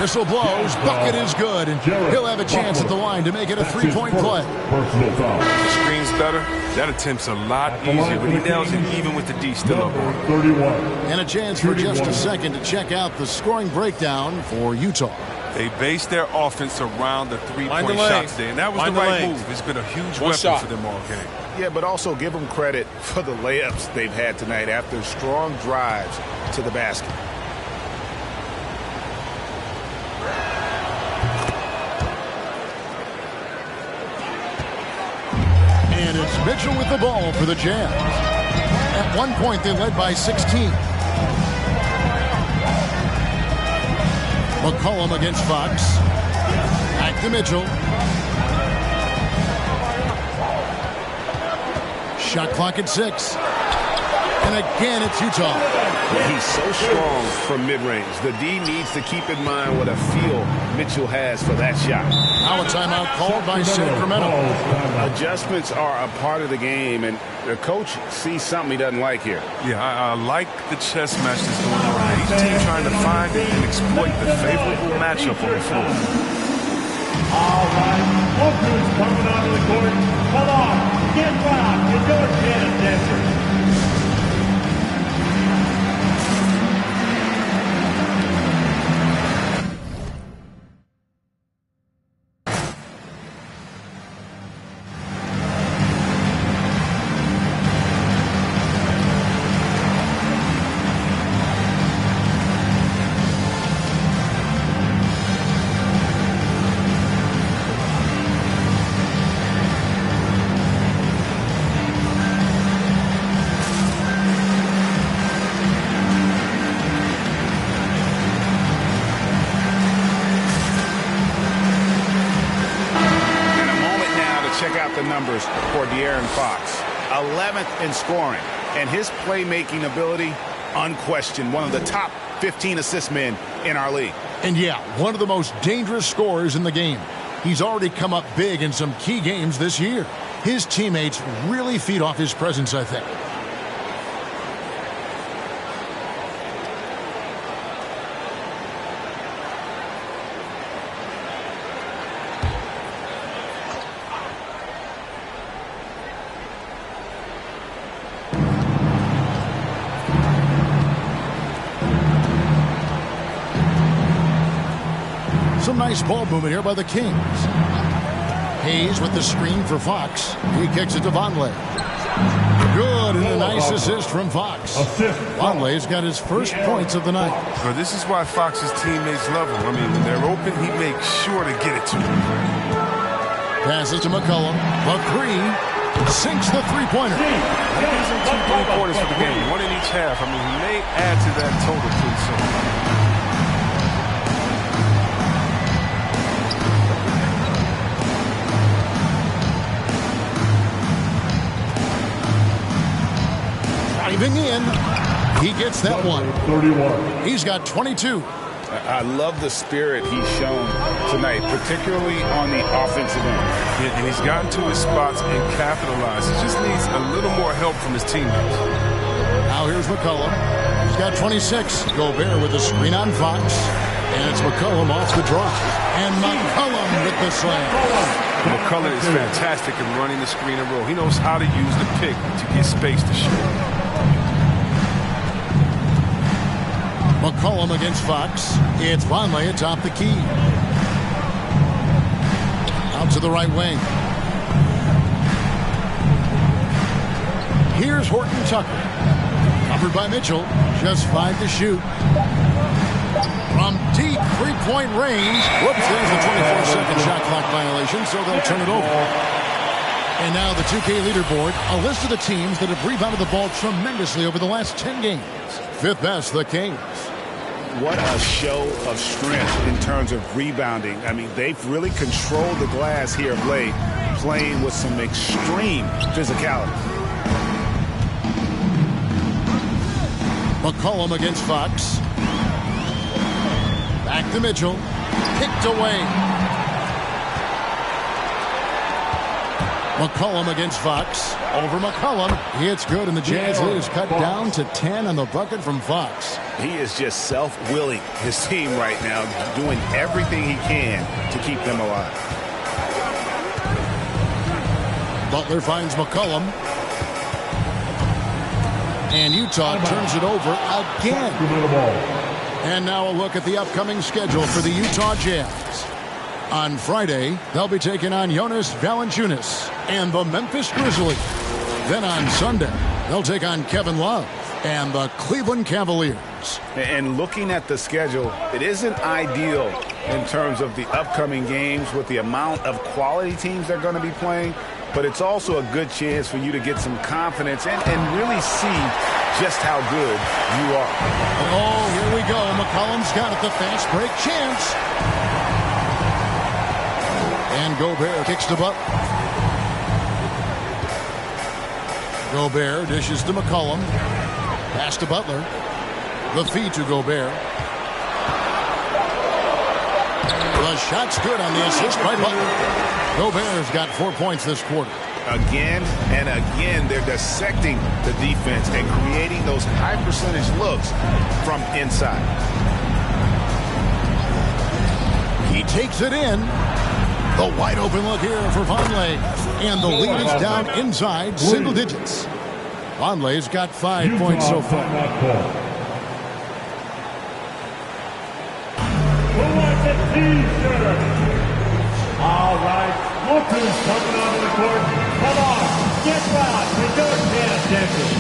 Whistle blows. Bucket is good. And he'll have a chance at the line to make it a 3-point play. The screen's better. That attempt's a lot easier, but he nails it even with the D still up on. 31. And a chance for just a second to check out the scoring breakdown for Utah. They base their offense around the three-point shots today, and that was the right move. It's been a huge weapon for them all game. Yeah, but also give them credit for the layups they've had tonight after strong drives to the basket. And it's Mitchell with the ball for the Jazz. At one point, they led by 16. McCollum against Fox. Back to Mitchell. Shot clock at 6. And again, it's Utah. He's so strong from mid-range. The D needs to keep in mind what a feel Mitchell has for that shot. Now a timeout called by Sacramento. Adjustments are a part of the game, and the coach sees something he doesn't like here. Yeah, I like the chess match that's going on. Each team trying to find and exploit the favorable matchup on the floor. All right, look who's coming onto the court. Come on, get rocked in your tennis dancers. For De'Aaron Fox, 11th in scoring, and his playmaking ability unquestioned, one of the top 15 assist men in our league. And yeah, one of the most dangerous scorers in the game. He's already come up big in some key games this year. His teammates really feed off his presence, I think. Some nice ball movement here by the Kings. Hayes with the screen for Fox. He kicks it to Vonleh. Good, and a nice assist from Fox. Vonleh's got his first points of the night. So this is why Fox's teammates love him. I mean, when they're open, he makes sure to get it to them. Passes to McCollum. The three. Sinks the three-pointer. That gives him 2 3-pointers for the game, one in each half. I mean, he may add to that total pretty soon. Driving in, he gets that one. 31. He's got 22. I love the spirit he's shown tonight, particularly on the offensive end. Yeah, and he's gotten to his spots and capitalized. He just needs a little more help from his teammates. Now here's McCollum. He's got 26. Gobert with the screen on Fox. And it's McCollum off the draw. And McCollum with the slam. McCollum is fantastic in running the screen and roll. He knows how to use the pick to get space to shoot. McCollum against Fox. It's Vonleh atop the key. Out to the right wing. Here's Horton Tucker. Covered by Mitchell. Just 5 to shoot. From deep three-point range. Whoops, there's a 24-second shot clock violation, so they'll turn it over. And now the 2K leaderboard, a list of the teams that have rebounded the ball tremendously over the last 10 games. Fifth best, the Kings. What a show of strength in terms of rebounding. I mean, they've really controlled the glass here of late, playing with some extreme physicality. McCollum against Fox. Back to Mitchell. Picked away. McCollum against Fox. Over McCollum. It's good, and the Jazz lead is cut down to 10 on the bucket from Fox. He is just self-willing his team right now, doing everything he can to keep them alive. Butler finds McCollum. And Utah turns it over again. And now a look at the upcoming schedule for the Utah Jazz. On Friday, they'll be taking on Jonas Valanciunas and the Memphis Grizzlies. Then on Sunday, they'll take on Kevin Love and the Cleveland Cavaliers. And looking at the schedule, it isn't ideal in terms of the upcoming games with the amount of quality teams they're going to be playing, but it's also a good chance for you to get some confidence and really see just how good you are. Oh, here we go. McCollum's got it, the fast break chance. And Gobert kicks to Butler. Gobert dishes to McCollum. Pass to Butler. The feed to Gobert. The shot's good on the assist by Butler. Gobert's got 4 points this quarter. Again and again, they're dissecting the defense and creating those high percentage looks from inside. He takes it in. The wide open look here for Vonleh. And the lead is down inside single digits. Vonleh's got 5 points so far. Who wants a t-shirt? All right, look who's coming onto the court. Come on, get loud and don't pay attention.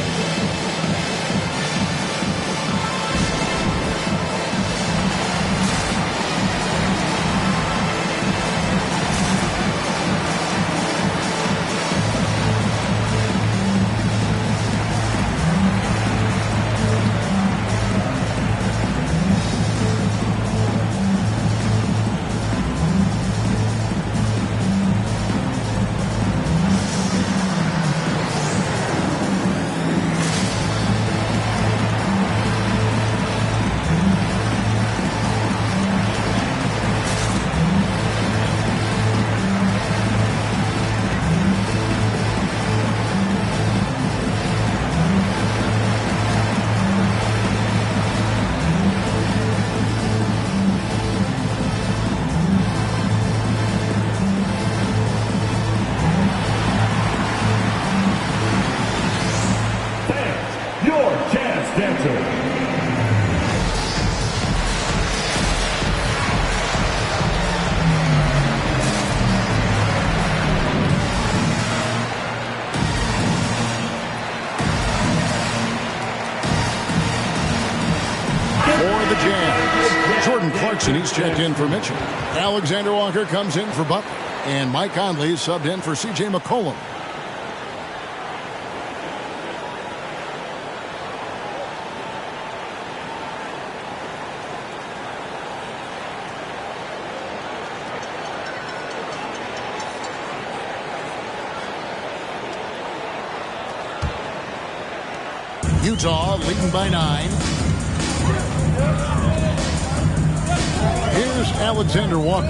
Fox, and he's checked in for Mitchell. Alexander Walker comes in for Butler. And Mike Conley subbed in for C.J. McCollum. Utah leading by 9. Here's Alexander Walker.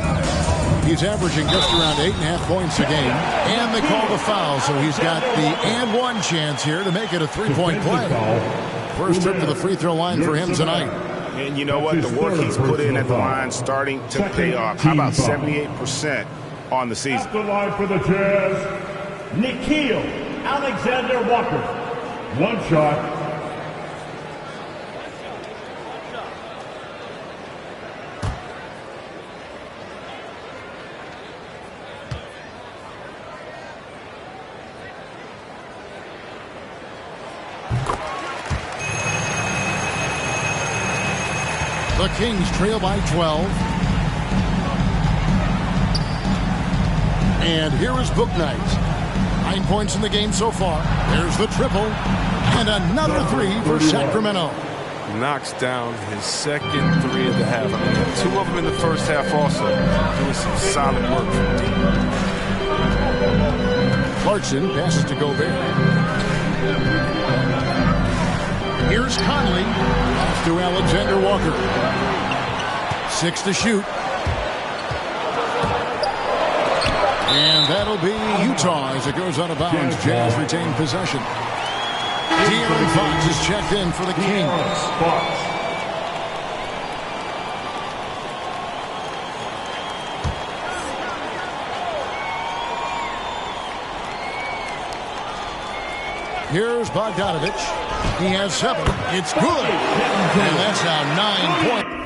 He's averaging just around 8.5 points a game. And they call the foul, so he's got the and one chance here to make it a three-point play. First trip to the free throw line for him tonight. And you know what? The work he's put in at the line starting to pay off. How about 78% on the season? At the line for the Jazz, Nickeil Alexander Walker. One shot. The Kings trail by 12. And here is Bouknight. 9 points in the game so far. There's the triple. And another three for Sacramento. Knocks down his second three of the half. I mean, 2 of them in the first half also. Doing some solid work from deep. Clarkson passes to Gobert. Here's Conley. Off to Alexander Walker. 6 to shoot. And that'll be Utah as it goes out of bounds. Jazz retain possession. De'Aaron Fox is checked in for the Kings. Here's Bogdanovich. He has 7. It's good. And that's now 9 points.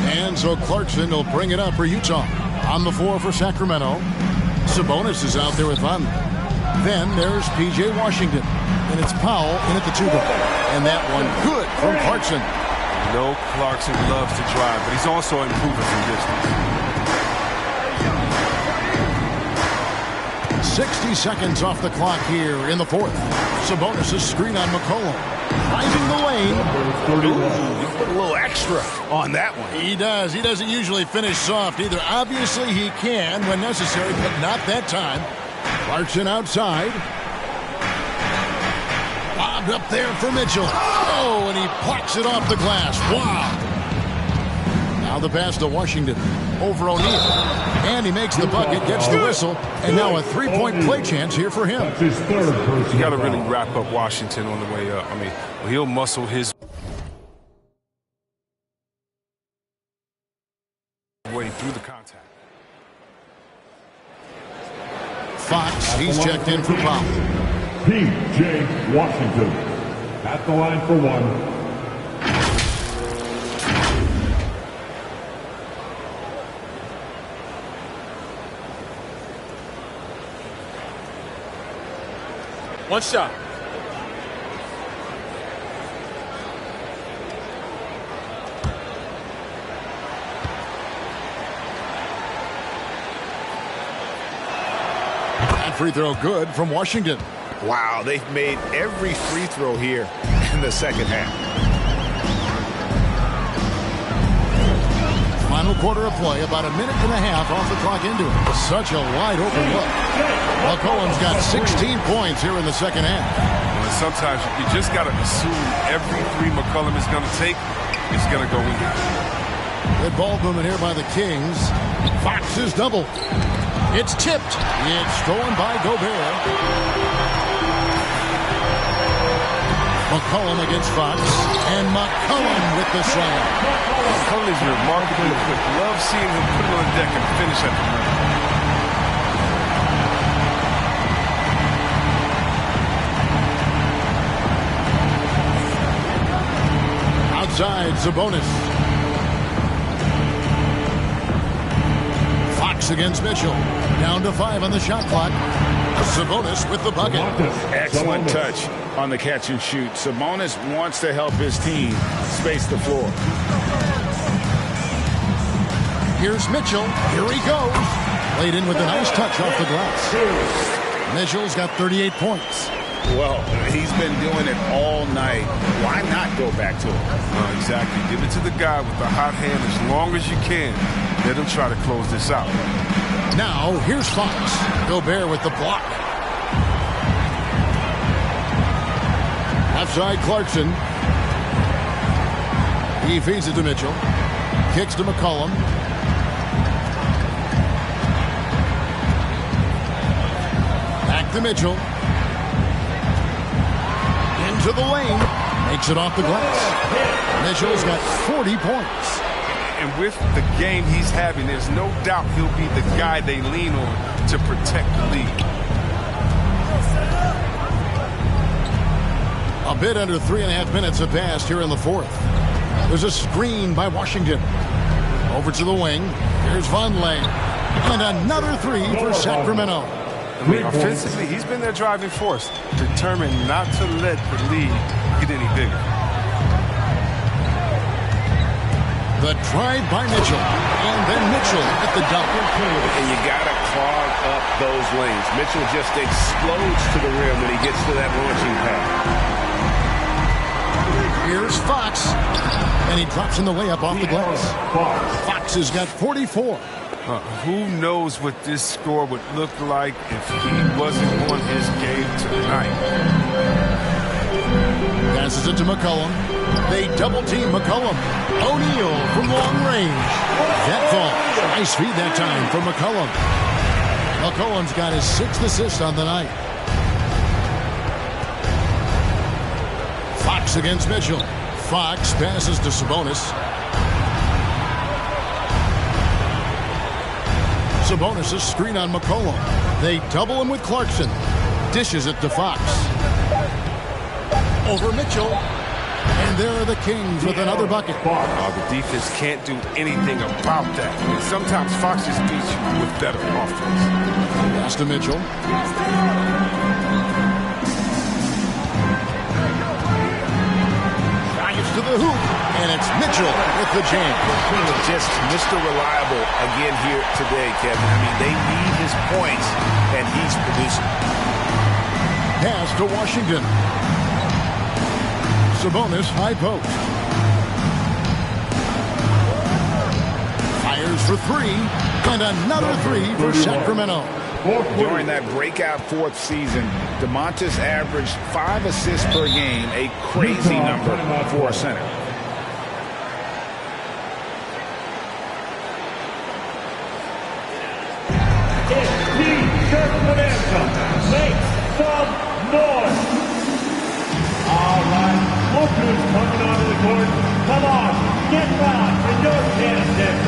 And so Clarkson will bring it up for Utah. On the floor for Sacramento. Sabonis is out there with Van. Then there's P.J. Washington. And it's Powell in at the 2-guard. And that one good from Clarkson. No, Clarkson loves to drive, but he's also improving from distance. 60 seconds off the clock here in the fourth. Sabonis' screen on McCollum. Finding the lane. He put a little extra on that one. He does. He doesn't usually finish soft either. Obviously, he can when necessary, but not that time. Clarkson outside. Bobbed up there for Mitchell. Oh, and he plucks it off the glass. Wow. Now the pass to Washington. Over O'Neal. And he makes the bucket, gets the whistle, and now a three-point play chance here for him. You got to really wrap up Washington on the way up. I mean, he'll muscle his way through the contact. Fox, he's checked in for Powell. P.J. Washington at the line for 1. One shot. That free throw good from Washington. Wow, they've made every free throw here in the second half. Final quarter of play, about a minute and a half off the clock into it. Such a wide open look. McCollum's got 16 points here in the second half. Well, sometimes you just got to assume every three McCollum is going to take is going to go in. Good ball movement here by the Kings. Fox is double. It's tipped. It's stolen by Gobert. McCollum against Fox. And McCollum with the slam. McCollum is remarkably quick. Love seeing him put it on deck and finish at the rim. Outside, Sabonis. Fox against Mitchell. Down to 5 on the shot clock. Sabonis with the bucket. Excellent touch on the catch and shoot. Sabonis wants to help his team space the floor. Here's Mitchell. Here he goes. Laid in with a nice touch off the glass. Mitchell's got 38 points. Well, he's been doing it all night. Why not go back to it? Exactly. Give it to the guy with the hot hand as long as you can. Let him try to close this out. Now, here's Fox. Gobert with the block. Outside Clarkson. He feeds it to Mitchell. Kicks to McCollum. Back to Mitchell. Into the lane. Makes it off the glass. Mitchell's got 40 points. And with the game he's having, there's no doubt he'll be the guy they lean on to protect the lead. A bit under 3.5 minutes have passed here in the fourth. There's a screen by Washington. Over to the wing. Here's Vonleh. And another three for Sacramento. I mean, offensively, he's been their driving force, determined not to let the lead get any bigger. The drive by Mitchell. And then Mitchell at the double. And you got to clog up those lanes. Mitchell just explodes to the rim when he gets to that launching pad. Here's Fox. And he drops in the layup off the glass. Fox has got 44. Who knows what this score would look like if he wasn't on his game tonight. Passes it to McCollum. They double-team McCollum. O'Neal from long range. That falls. Nice feed that time for McCollum. McCollum's got his 6th assist on the night. Fox against Mitchell. Fox passes to Sabonis. Sabonis' screen on McCollum. They double him with Clarkson. Dishes it to Fox. Over Mitchell. And there are the Kings with another bucket. The defense can't do anything about that. And sometimes Fox just beats you with better offense. Pass to Mitchell. Drives to the hoop. And it's Mitchell with the jam. Just Mr. Reliable again here today, Kevin. I mean, they need his points, and he's producing. Pass to Washington. Sabonis, high post. Fires for 3. And another 3 for Sacramento. During that breakout fourth season, DeMontis averaged 5 assists per game, a crazy number for a center. Make some noise. All right, look who's coming onto the court. Come on, get down for your candidate.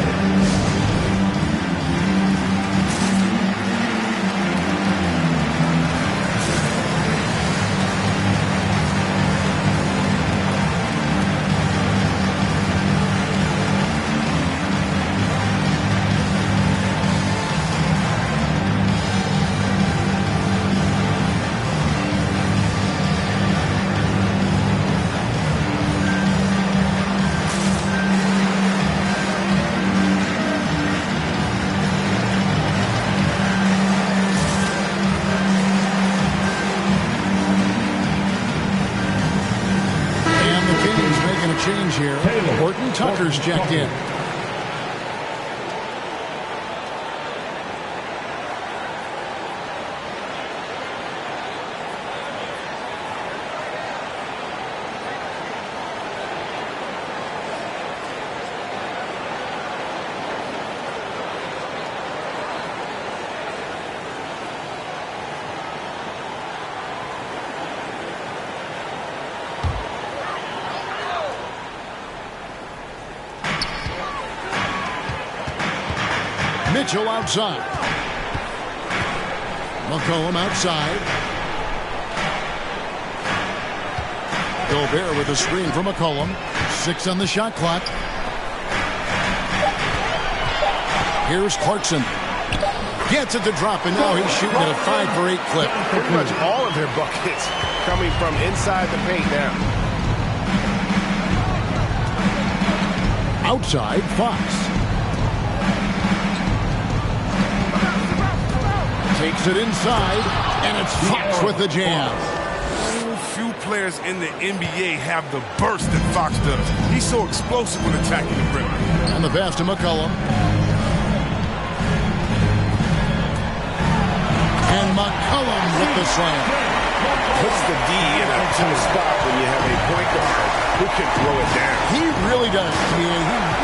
Change here. Horton Tucker's checked in. Mitchell outside. McCollum outside. Gobert with a screen from McCollum. 6 on the shot clock. Here's Clarkson. Gets it to drop, and now he's shooting at a 5 for 8 clip. Pretty much all of their buckets coming from inside the paint now. Outside, Fox. Takes it inside, and it's Fox with the jam. Few players in the NBA have the burst that Fox does. He's so explosive when attacking the rim. And the pass to McCollum. And McCollum with the slam. Puts the D in a tough spot when you have a point guard who can throw it down. He really does. He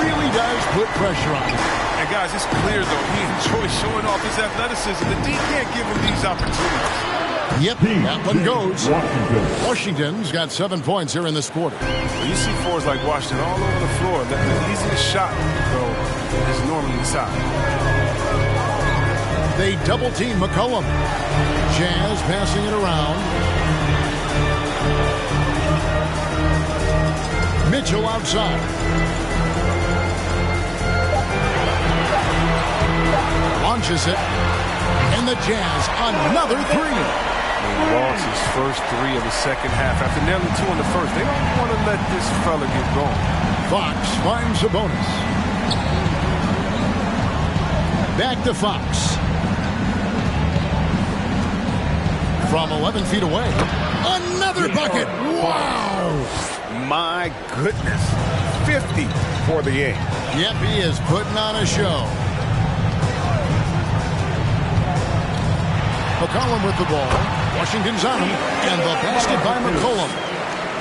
really does put pressure on him. And guys, it's clear though he enjoys showing off his athleticism. The D can't give him these opportunities. Yep, that one goes. Washington's got 7 points here in this quarter. You see fours like Washington all over the floor. The easiest shot, though, is normally inside. They double-team McCollum. Jazz passing it around. Mitchell outside. Launches it. And the Jazz, another 3. He lost his first 3 of the second half. After nearly 2 in the first, they don't want to let this fella get going. Fox finds a bonus. Back to Fox. From 11 feet away. Another bucket. Wow. My goodness. 50 for the game. Yep, he is putting on a show. McCollum with the ball. Washington's on him. And the basket by McCollum.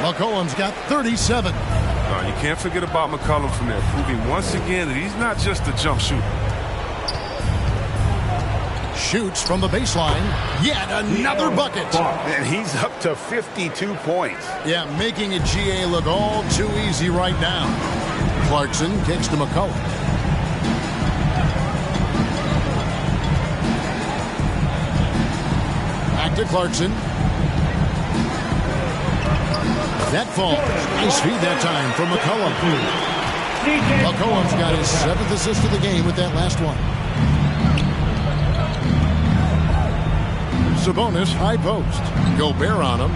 McCollum's got 37. You can't forget about McCollum from there, proving once again that he's not just a jump shooter. Shoots from the baseline. Yet another bucket. And he's up to 52 points. Yeah, making a GA look all too easy right now. Clarkson kicks to McCollum. Back to Clarkson. That falls. Nice feed that time from McCollum. McCollum's got his 7th assist of the game with that last one. Sabonis, high post. Gobert on him.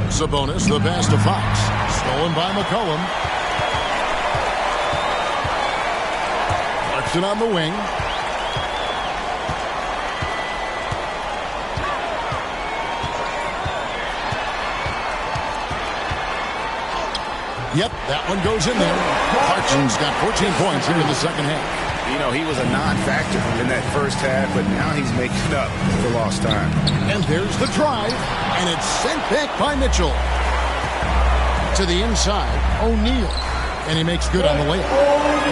Sabonis, the pass to Fox. Stolen by McCollum. Clarkson on the wing. Yep, that one goes in there. Clarkson's got 14 points here in the second half. You know, he was a non-factor in that first half, but now he's making up for lost time. And there's the drive, and it's sent back by Mitchell. To the inside, O'Neal. And he makes good on the layup.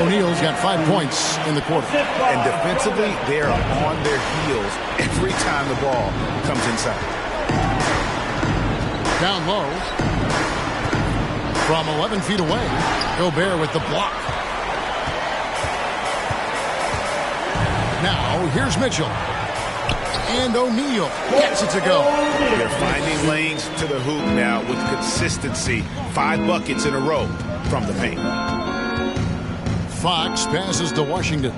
O'Neal's got 5 points in the quarter. And defensively, they are on their heels every time the ball comes inside. Down low. From 11 feet away, Gobert with the block. Now, here's Mitchell. And O'Neal gets it to go. They're finding lanes to the hoop now with consistency. 5 buckets in a row from the paint. Fox passes to Washington.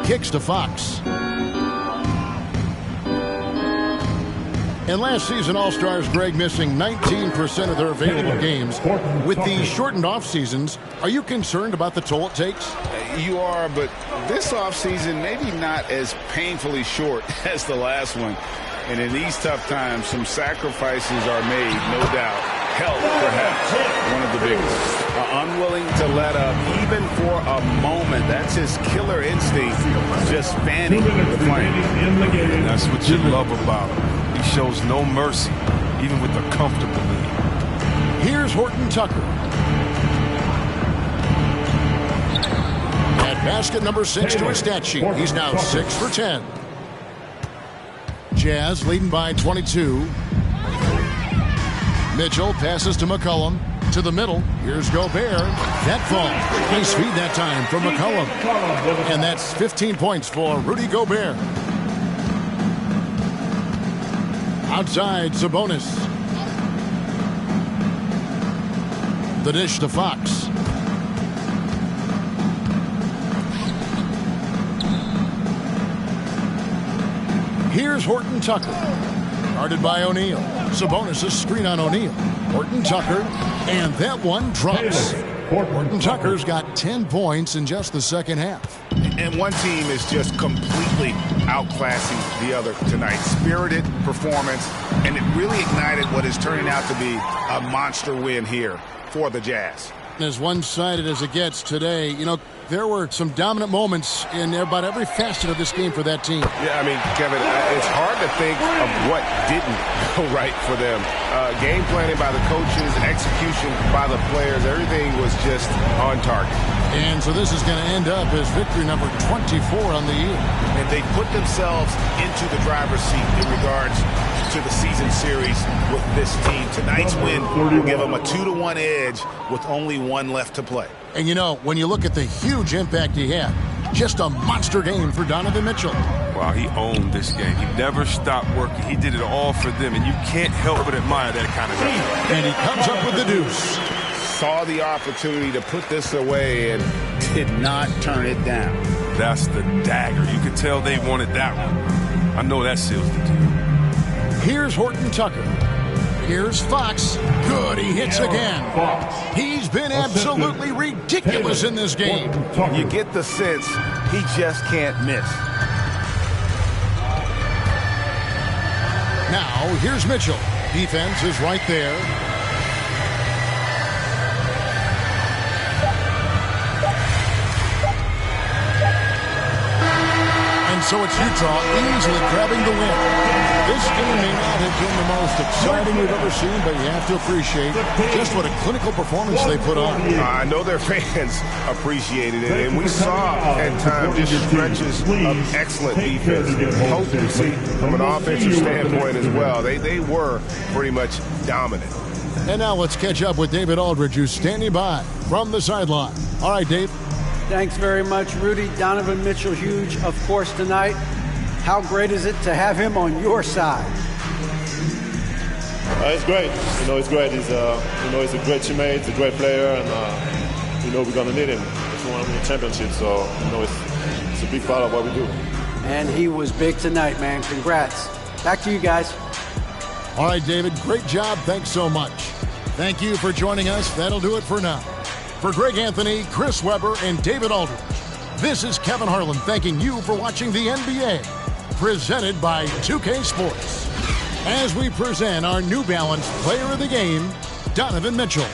Kicks to Fox. And last season, All-Stars, Greg, missing 19% of their available games. With these shortened off-seasons, are you concerned about the toll it takes? You are, but this offseason maybe not as painfully short as the last one. And in these tough times, some sacrifices are made, no doubt. Health, perhaps, one of the biggest. Unwilling to let up, even for a moment. That's his killer instinct, just fanning the flame. And that's what you love about him. He shows no mercy, even with a comfortable lead. Here's Horton Tucker. At basket number 6 to his stat sheet. He's now 6 for 10. Jazz leading by 22. Mitchell passes to McCollum. To the middle. Here's Gobert. That fall. Nice feed that time from McCollum. And that's 15 points for Rudy Gobert. Outside, Sabonis. The dish to Fox. Here's Horton Tucker. Guarded by O'Neal. Sabonis' screen on O'Neal. Horton Tucker, and that one drops. Horton Tucker's got 10 points in just the second half. And one team is just completely outclassing the other tonight. Spirited performance, and it really ignited what is turning out to be a monster win here for the Jazz. As one-sided as it gets today, you know, there were some dominant moments in about every facet of this game for that team. Yeah, I mean, Kevin, it's hard to think of what didn't go right for them. Game planning by the coaches, execution by the players, everything was just on target. And so this is going to end up as victory number 24 on the year. And they put themselves into the driver's seat in regards to the season series with this team. Tonight's win will give them a 2-1 edge with only one left to play. And you know, when you look at the huge impact he had, just a monster game for Donovan Mitchell. Wow, he owned this game. He never stopped working. He did it all for them, and you can't help but admire that kind of effort. And he comes up with the deuce. Saw the opportunity to put this away and did not turn it down. That's the dagger. You could tell they wanted that one. I know that seals the deal. Here's Horton Tucker. Here's Fox. Good, he hits again. He's been absolutely ridiculous in this game. You get the sense he just can't miss. Now, here's Mitchell. Defense is right there. And so it's Utah easily grabbing the win. This game may not have been the most exciting we've ever seen, but you have to appreciate just what a clinical performance they put on. I know their fans appreciated it, and we saw at times just stretches of excellent defense. Potency from an offensive standpoint as well. They were pretty much dominant. And now let's catch up with David Aldridge, who's standing by from the sideline. All right, Dave. Thanks very much, Rudy. Donovan Mitchell, huge, of course, tonight. How great is it to have him on your side? It's great. You know, it's great. He's he's a great teammate, he's a great player, and we're gonna need him if we want to win the championship. So it's a big part of what we do. And he was big tonight, man. Congrats. Back to you guys. All right, David. Great job. Thanks so much. Thank you for joining us. That'll do it for now. For Greg Anthony, Chris Webber, and David Aldridge, this is Kevin Harlan thanking you for watching the NBA, presented by 2K Sports, as we present our New Balance Player of the Game, Donovan Mitchell.